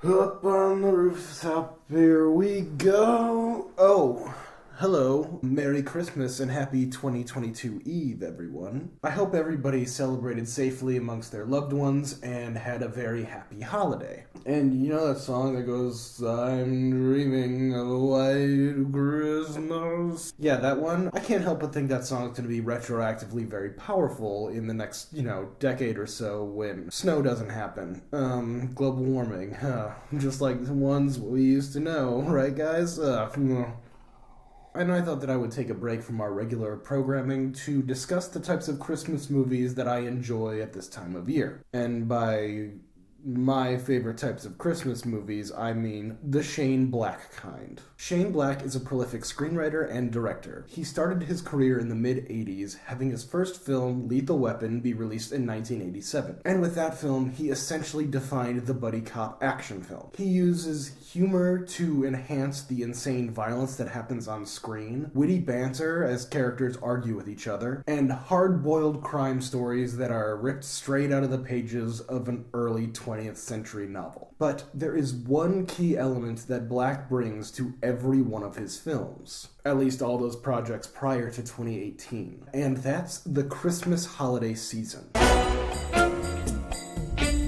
Up on the rooftop, here we go. Oh, hello. Merry Christmas and happy 2022 Eve, everyone. I hope everybody celebrated safely amongst their loved ones and had a very happy holiday. And you know that song that goes, I'm dreaming of a white Christmas? Yeah, that one. I can't help but think that song's gonna be retroactively very powerful in the next, decade or so when snow doesn't happen. Global warming. Just like the ones we used to know, right guys? And I thought that I would take a break from our regular programming to discuss the types of Christmas movies that I enjoy at this time of year. And by my favorite types of Christmas movies, I mean the Shane Black kind. Shane Black is a prolific screenwriter and director. He started his career in the mid-80s, having his first film, Lethal Weapon, be released in 1987. And with that film, he essentially defined the buddy cop action film. He uses humor to enhance the insane violence that happens on screen, witty banter as characters argue with each other, and hard-boiled crime stories that are ripped straight out of the pages of an early 20th century novel. But there is one key element that Black brings to every one of his films, at least all those projects prior to 2018, and that's the Christmas holiday season.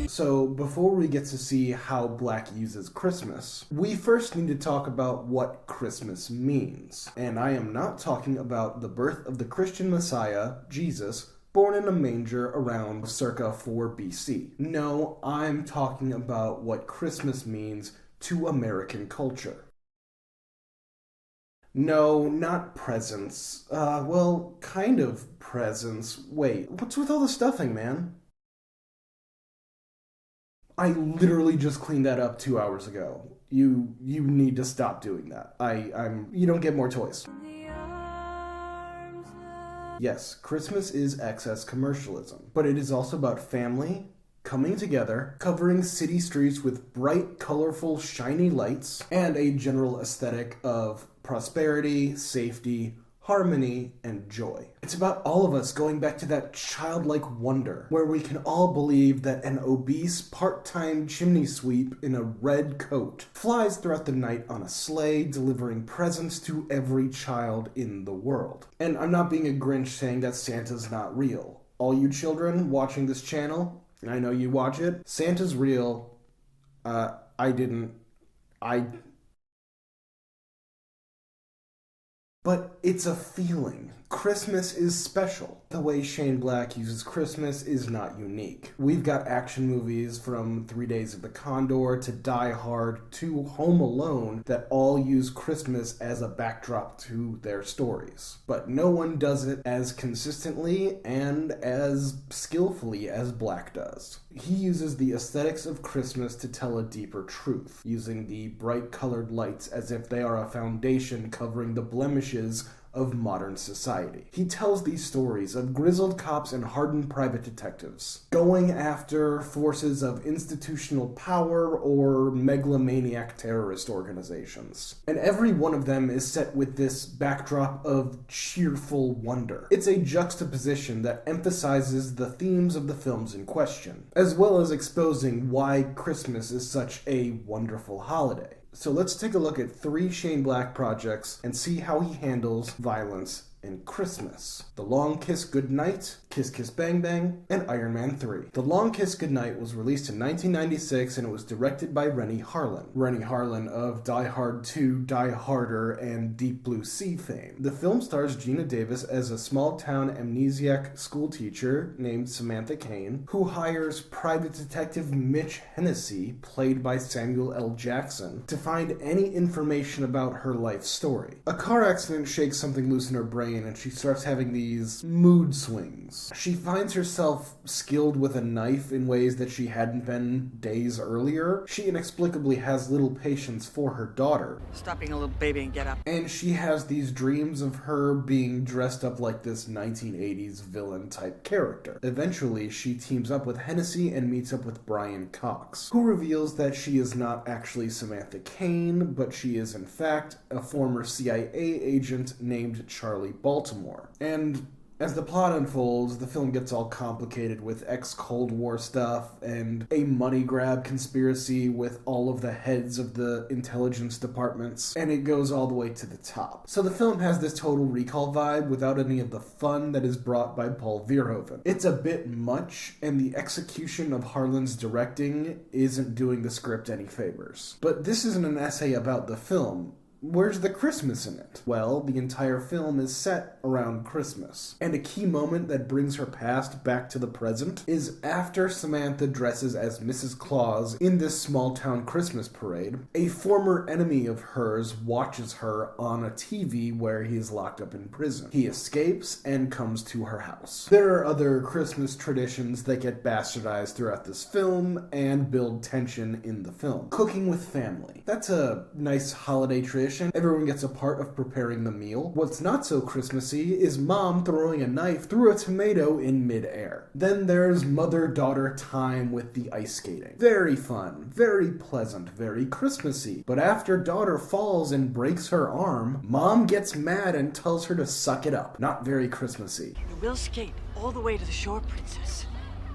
So before we get to see how Black uses Christmas, we first need to talk about what Christmas means. And I am not talking about the birth of the Christian Messiah, Jesus, born in a manger around circa 4 BC. No, I'm talking about what Christmas means to American culture. No, not presents. Well, kind of presents. Wait, what's with all the stuffing, man? I literally just cleaned that up 2 hours ago. You need to stop doing that. You don't get more toys. Yes, Christmas is excess commercialism, but it is also about family, coming together, covering city streets with bright, colorful, shiny lights, and a general aesthetic of prosperity, safety, harmony, and joy. It's about all of us going back to that childlike wonder, where we can all believe that an obese, part-time chimney sweep in a red coat flies throughout the night on a sleigh, delivering presents to every child in the world. And I'm not being a Grinch saying that Santa's not real. All you children watching this channel, I know you watch it, Santa's real. But it's a feeling. Christmas is special. The way Shane Black uses Christmas is not unique. We've got action movies from 3 Days of the Condor to Die Hard to Home Alone that all use Christmas as a backdrop to their stories. But no one does it as consistently and as skillfully as Black does. He uses the aesthetics of Christmas to tell a deeper truth, using the bright colored lights as if they are a foundation covering the blemishes of modern society. He tells these stories of grizzled cops and hardened private detectives, going after forces of institutional power or megalomaniac terrorist organizations. And every one of them is set with this backdrop of cheerful wonder. It's a juxtaposition that emphasizes the themes of the films in question, as well as exposing why Christmas is such a wonderful holiday. So let's take a look at 3 Shane Black projects and see how he handles violence in Christmas. The Long Kiss Goodnight, Kiss Kiss Bang Bang, and Iron Man 3. The Long Kiss Goodnight was released in 1996 and it was directed by Renny Harlin. Renny Harlin of Die Hard 2, Die Harder, and Deep Blue Sea fame. The film stars Gina Davis as a small-town amnesiac schoolteacher named Samantha Kane, who hires private detective Mitch Hennessy, played by Samuel L. Jackson, to find any information about her life story. A car accident shakes something loose in her brain and she starts having these mood swings. She finds herself skilled with a knife in ways that she hadn't been days earlier. She inexplicably has little patience for her daughter. Stop being a little baby and get up. And she has these dreams of her being dressed up like this 1980s villain type character. Eventually, she teams up with Hennessy and meets up with Brian Cox, who reveals that she is not actually Samantha Kane, but she is in fact a former CIA agent named Charlie Baltimore. And As the plot unfolds, the film gets all complicated with ex-Cold War stuff and a money grab conspiracy with all of the heads of the intelligence departments, and it goes all the way to the top. So the film has this Total Recall vibe without any of the fun that is brought by Paul Verhoeven. It's a bit much, and the execution of Harlan's directing isn't doing the script any favors. But this isn't an essay about the film. Where's the Christmas in it? Well, the entire film is set around Christmas. And a key moment that brings her past back to the present is after Samantha dresses as Mrs. Claus in this small-town Christmas parade, a former enemy of hers watches her on a TV where he is locked up in prison. He escapes and comes to her house. There are other Christmas traditions that get bastardized throughout this film and build tension in the film. Cooking with family. That's a nice holiday tradition. Everyone gets a part of preparing the meal. What's not so Christmassy is mom throwing a knife through a tomato in midair. Then there's mother-daughter time with the ice skating. Very fun, very pleasant, very Christmassy. But after daughter falls and breaks her arm, mom gets mad and tells her to suck it up. Not very Christmassy. You will skate all the way to the shore, princess,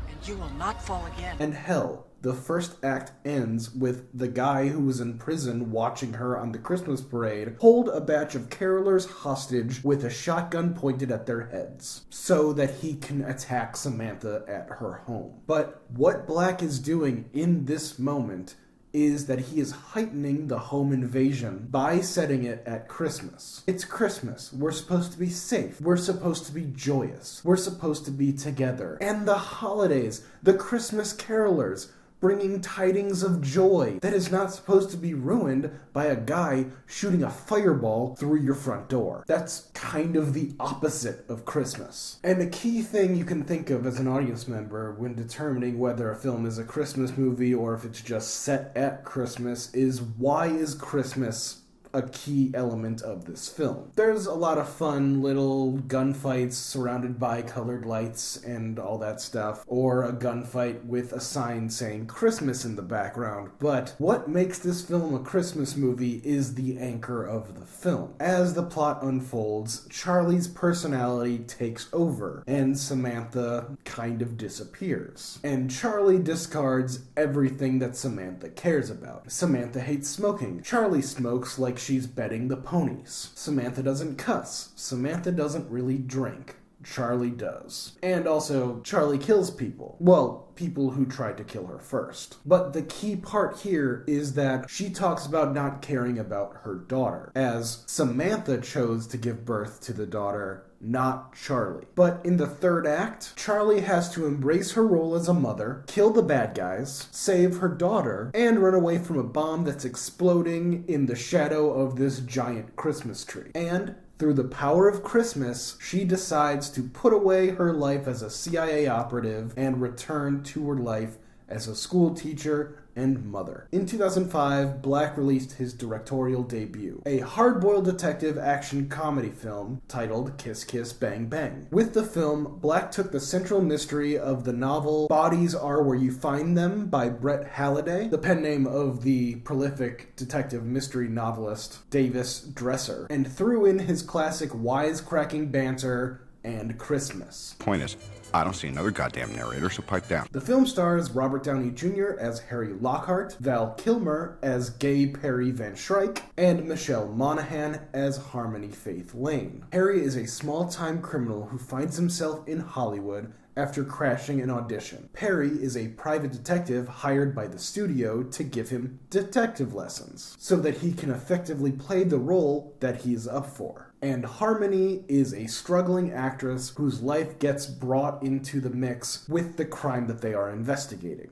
and you will not fall again. And hell, the first act ends with the guy who was in prison watching her on the Christmas parade hold a batch of carolers hostage with a shotgun pointed at their heads so that he can attack Samantha at her home. But what Black is doing in this moment is that he is heightening the home invasion by setting it at Christmas. It's Christmas. We're supposed to be safe. We're supposed to be joyous. We're supposed to be together. And the holidays, the Christmas carolers, bringing tidings of joy that is not supposed to be ruined by a guy shooting a fireball through your front door. That's kind of the opposite of Christmas. And a key thing you can think of as an audience member when determining whether a film is a Christmas movie or if it's just set at Christmas is, why is Christmas a key element of this film? There's a lot of fun little gunfights surrounded by colored lights and all that stuff, or a gunfight with a sign saying Christmas in the background, but what makes this film a Christmas movie is the anchor of the film. As the plot unfolds, Charlie's personality takes over, and Samantha kind of disappears. And Charlie discards everything that Samantha cares about. Samantha hates smoking. Charlie smokes like she's betting the ponies. Samantha doesn't cuss. Samantha doesn't really drink. Charlie does. And also, Charlie kills people. Well, people who tried to kill her first. But the key part here is that she talks about not caring about her daughter, as Samantha chose to give birth to the daughter, not Charlie. But in the third act, Charlie has to embrace her role as a mother, kill the bad guys, save her daughter, and run away from a bomb that's exploding in the shadow of this giant Christmas tree. And through the power of Christmas, she decides to put away her life as a CIA operative and return to her life as a school teacher and mother. In 2005, Black released his directorial debut, a hard-boiled detective action comedy film titled Kiss Kiss Bang Bang. With the film, Black took the central mystery of the novel Bodies Are Where You Find Them by Brett Halliday, the pen name of the prolific detective mystery novelist Davis Dresser, and threw in his classic wisecracking banter and Christmas. Point is, I don't see another goddamn narrator, so pipe down. The film stars Robert Downey Jr. as Harry Lockhart, Val Kilmer as Gay Perry Van Shrike, and Michelle Monaghan as Harmony Faith Lane. Harry is a small-time criminal who finds himself in Hollywood after crashing an audition. Perry is a private detective hired by the studio to give him detective lessons so that he can effectively play the role that he is up for. And Harmony is a struggling actress whose life gets brought into the mix with the crime that they are investigating.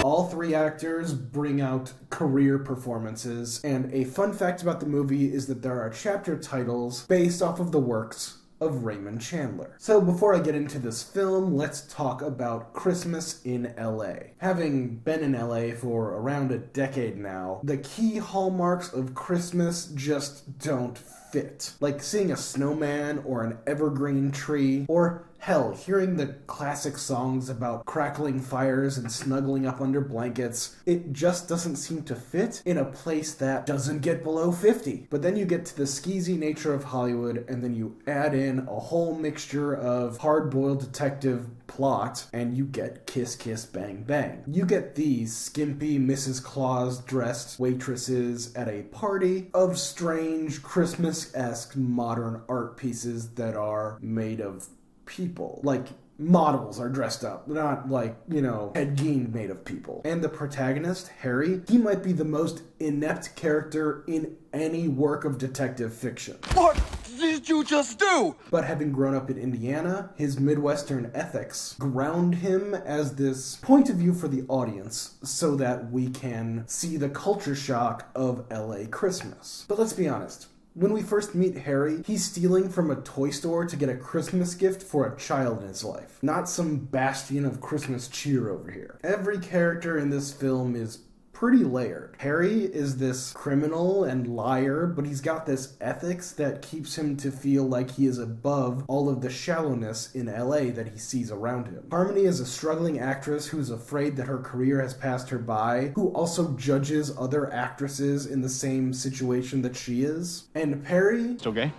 All three actors bring out career performances, and a fun fact about the movie is that there are chapter titles based off of the works of Raymond Chandler. So before I get into this film, let's talk about Christmas in LA. Having been in LA for around a decade now, the key hallmarks of Christmas just don't fit. Like seeing a snowman or an evergreen tree, or hell, hearing the classic songs about crackling fires and snuggling up under blankets. It just doesn't seem to fit in a place that doesn't get below 50. But then you get to the skeezy nature of Hollywood, and then you add in a whole mixture of hard-boiled detective plot, and you get Kiss Kiss Bang Bang. You get these skimpy Mrs. Claus dressed waitresses at a party of strange Christmas-esque modern art pieces that are made of people. Like, models are dressed up, not like, Ed Gein made of people. And the protagonist, Harry, he might be the most inept character in any work of detective fiction. What did you just do? But having grown up in Indiana, his Midwestern ethics ground him as this point of view for the audience so that we can see the culture shock of LA Christmas. But let's be honest. When we first meet Harry, he's stealing from a toy store to get a Christmas gift for a child in his life. Not some bastion of Christmas cheer over here. Every character in this film is pretty layered. Harry is this criminal and liar, but he's got this ethics that keeps him to feel like he is above all of the shallowness in LA that he sees around him. Harmony is a struggling actress who's afraid that her career has passed her by, who also judges other actresses in the same situation that she is. And Perry... Still gay?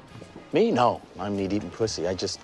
Me? No. I'm meat-eating pussy. I just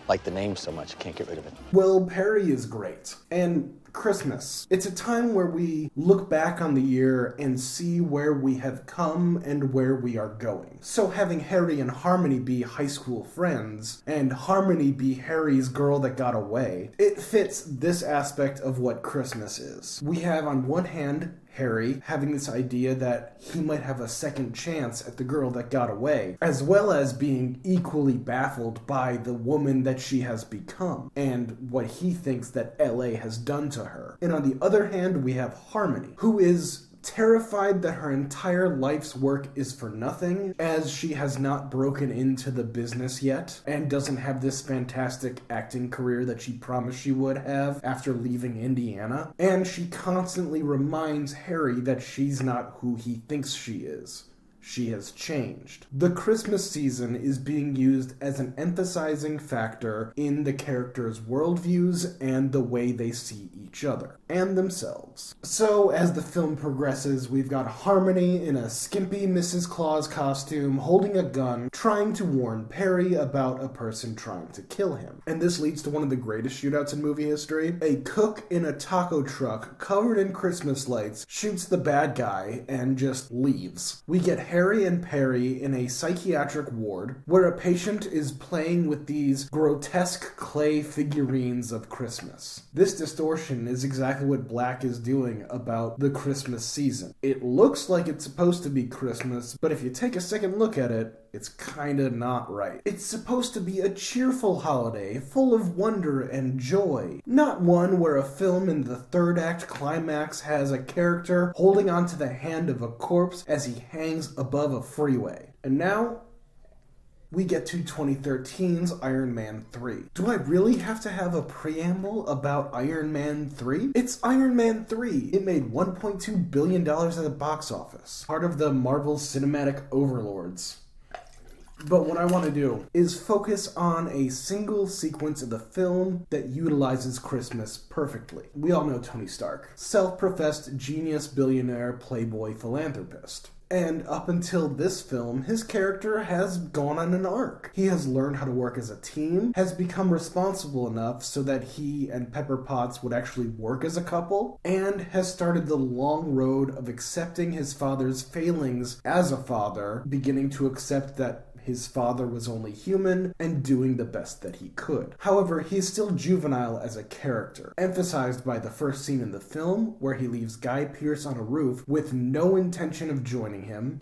like the name so much I can't get rid of it. Well, Perry is great. And Christmas. It's a time where we look back on the year and see where we have come and where we are going. So having Harry and Harmony be high school friends, and Harmony be Harry's girl that got away, it fits this aspect of what Christmas is. We have on one hand Harry having this idea that he might have a second chance at the girl that got away, as well as being equally baffled by the woman that she has become, and what he thinks that LA has done to her. And on the other hand, we have Harmony, who is terrified that her entire life's work is for nothing, as she has not broken into the business yet, and doesn't have this fantastic acting career that she promised she would have after leaving Indiana. And she constantly reminds Harry that she's not who he thinks she is. She has changed. The Christmas season is being used as an emphasizing factor in the characters' worldviews and the way they see each other and themselves. So, as the film progresses, we've got Harmony in a skimpy Mrs. Claus costume, holding a gun, trying to warn Perry about a person trying to kill him. And this leads to one of the greatest shootouts in movie history. A cook in a taco truck covered in Christmas lights shoots the bad guy and just leaves. We get Harry and Perry in a psychiatric ward where a patient is playing with these grotesque clay figurines of Christmas. This distortion is exactly what Black is doing about the Christmas season. It looks like it's supposed to be Christmas, but if you take a second look at it, it's kinda not right. It's supposed to be a cheerful holiday, full of wonder and joy. Not one where a film in the third act climax has a character holding onto the hand of a corpse as he hangs above a freeway. And now, we get to 2013's Iron Man 3. Do I really have to have a preamble about Iron Man 3? It's Iron Man 3. It made $1.2 billion at the box office. Part of the Marvel Cinematic Overlords. But what I want to do is focus on a single sequence of the film that utilizes Christmas perfectly. We all know Tony Stark, self-professed genius, billionaire, playboy, philanthropist. And up until this film, his character has gone on an arc. He has learned how to work as a team, has become responsible enough so that he and Pepper Potts would actually work as a couple, and has started the long road of accepting his father's failings as a father, beginning to accept that his father was only human and doing the best that he could. However, he's still juvenile as a character, emphasized by the first scene in the film where he leaves Guy Pearce on a roof with no intention of joining him,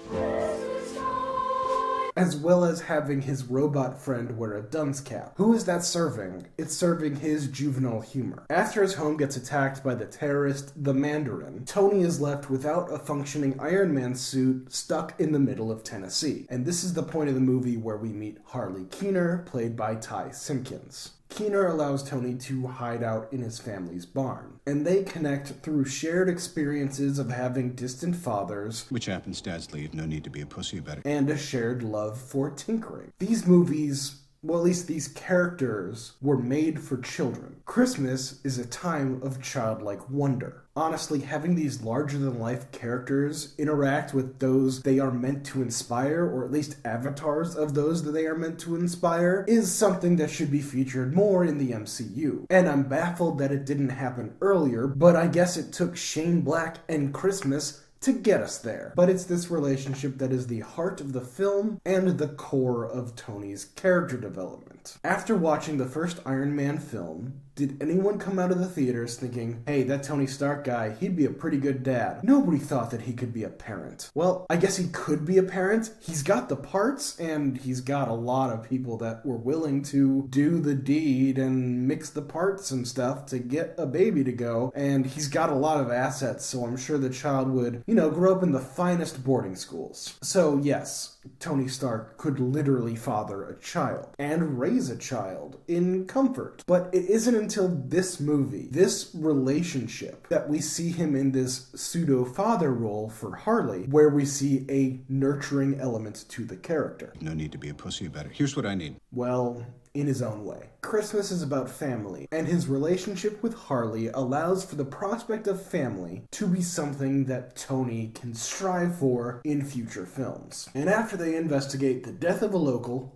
as well as having his robot friend wear a dunce cap. Who is that serving? It's serving his juvenile humor. After his home gets attacked by the terrorist, the Mandarin, Tony is left without a functioning Iron Man suit, stuck in the middle of Tennessee. And this is the point of the movie where we meet Harley Keener, played by Ty Simpkins. Keener allows Tony to hide out in his family's barn, and they connect through shared experiences of having distant fathers, Which happens, dads leave, no need to be a pussy about it. and a shared love for tinkering. These movies, well, at least these characters, were made for children. Christmas is a time of childlike wonder. Honestly, having these larger-than-life characters interact with those they are meant to inspire, or at least avatars of those that they are meant to inspire, is something that should be featured more in the MCU. And I'm baffled that it didn't happen earlier, but I guess it took Shane Black and Christmas to get us there. But it's this relationship that is the heart of the film and the core of Tony's character development. After watching the first Iron Man film, did anyone come out of the theaters thinking, hey, that Tony Stark guy, he'd be a pretty good dad? Nobody thought that he could be a parent. Well, I guess he could be a parent. He's got the parts, and he's got a lot of people that were willing to do the deed and mix the parts and stuff to get a baby to go, and he's got a lot of assets, so I'm sure the child would, grow up in the finest boarding schools. So yes, Tony Stark could literally father a child and raise a child in comfort. But it isn't until this movie, this relationship, that we see him in this pseudo-father role for Harley, where we see a nurturing element to the character. No need to be a pussy about it. Here's what I need. Well, in his own way. Christmas is about family, and his relationship with Harley allows for the prospect of family to be something that Tony can strive for in future films. And after they investigate the death of a local,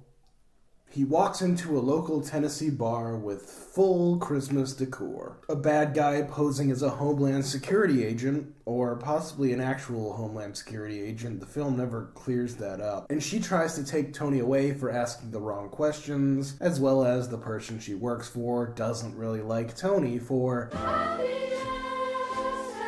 he walks into a local Tennessee bar with full Christmas decor. A bad guy posing as a Homeland Security agent, or possibly an actual Homeland Security agent. The film never clears that up. And she tries to take Tony away for asking the wrong questions, as well as the person she works for doesn't really like Tony for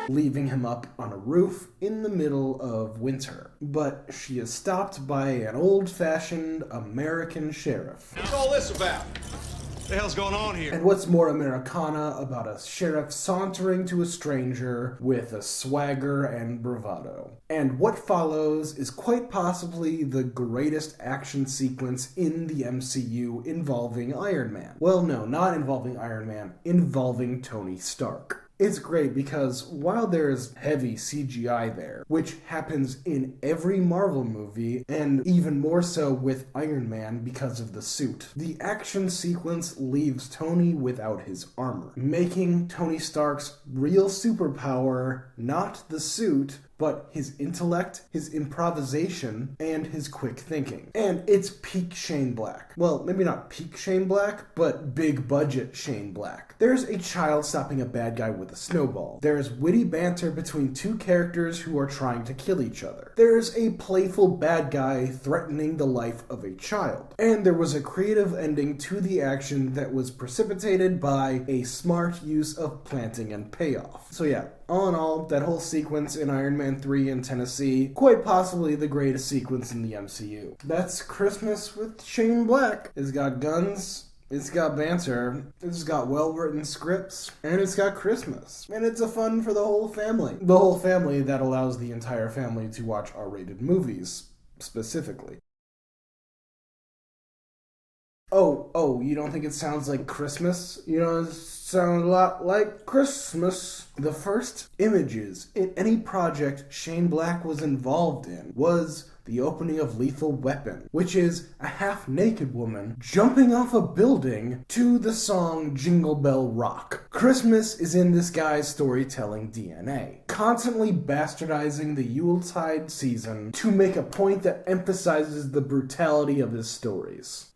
leaving him up on a roof in the middle of winter. But she is stopped by an old-fashioned American sheriff. What's all this about? What the hell's going on here? And what's more Americana about a sheriff sauntering to a stranger with a swagger and bravado? And what follows is quite possibly the greatest action sequence in the MCU involving Iron Man. Well, no, not involving Iron Man, involving Tony Stark. It's great because while there's heavy CGI there, which happens in every Marvel movie, and even more so with Iron Man because of the suit, the action sequence leaves Tony without his armor, making Tony Stark's real superpower not the suit, but his intellect, his improvisation, and his quick thinking. And it's peak Shane Black. Well, maybe not peak Shane Black, but big budget Shane Black. There's a child stopping a bad guy with a snowball. There's witty banter between two characters who are trying to kill each other. There's a playful bad guy threatening the life of a child. And there was a creative ending to the action that was precipitated by a smart use of planting and payoff. So yeah, all in all, that whole sequence in Iron Man 3 in Tennessee, quite possibly the greatest sequence in the MCU. That's Christmas with Shane Black. It's got guns, it's got banter, it's got well-written scripts, and it's got Christmas. And it's a fun for the whole family. The whole family that allows the entire family to watch R-rated movies, specifically. Oh, you don't think it sounds like Christmas? You know, it sounds a lot like Christmas. The first images in any project Shane Black was involved in was the opening of Lethal Weapon, which is a half-naked woman jumping off a building to the song Jingle Bell Rock. Christmas is in this guy's storytelling DNA, constantly bastardizing the Yuletide season to make a point that emphasizes the brutality of his stories.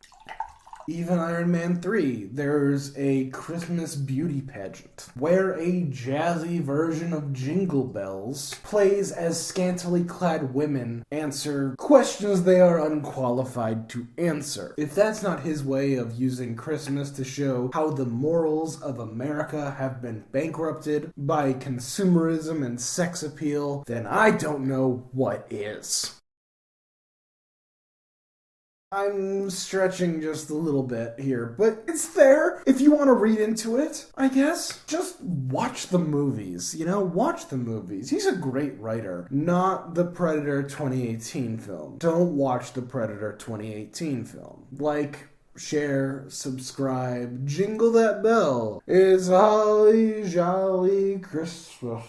Even Iron Man 3, there's a Christmas beauty pageant, where a jazzy version of Jingle Bells plays as scantily clad women answer questions they are unqualified to answer. If that's not his way of using Christmas to show how the morals of America have been bankrupted by consumerism and sex appeal, then I don't know what is. I'm stretching just a little bit here, but it's there if you want to read into it, I guess. Just watch the movies, watch the movies. He's a great writer, not the Predator 2018 film. Don't watch the Predator 2018 film. share, subscribe, jingle that bell. It's holly jolly Christmas.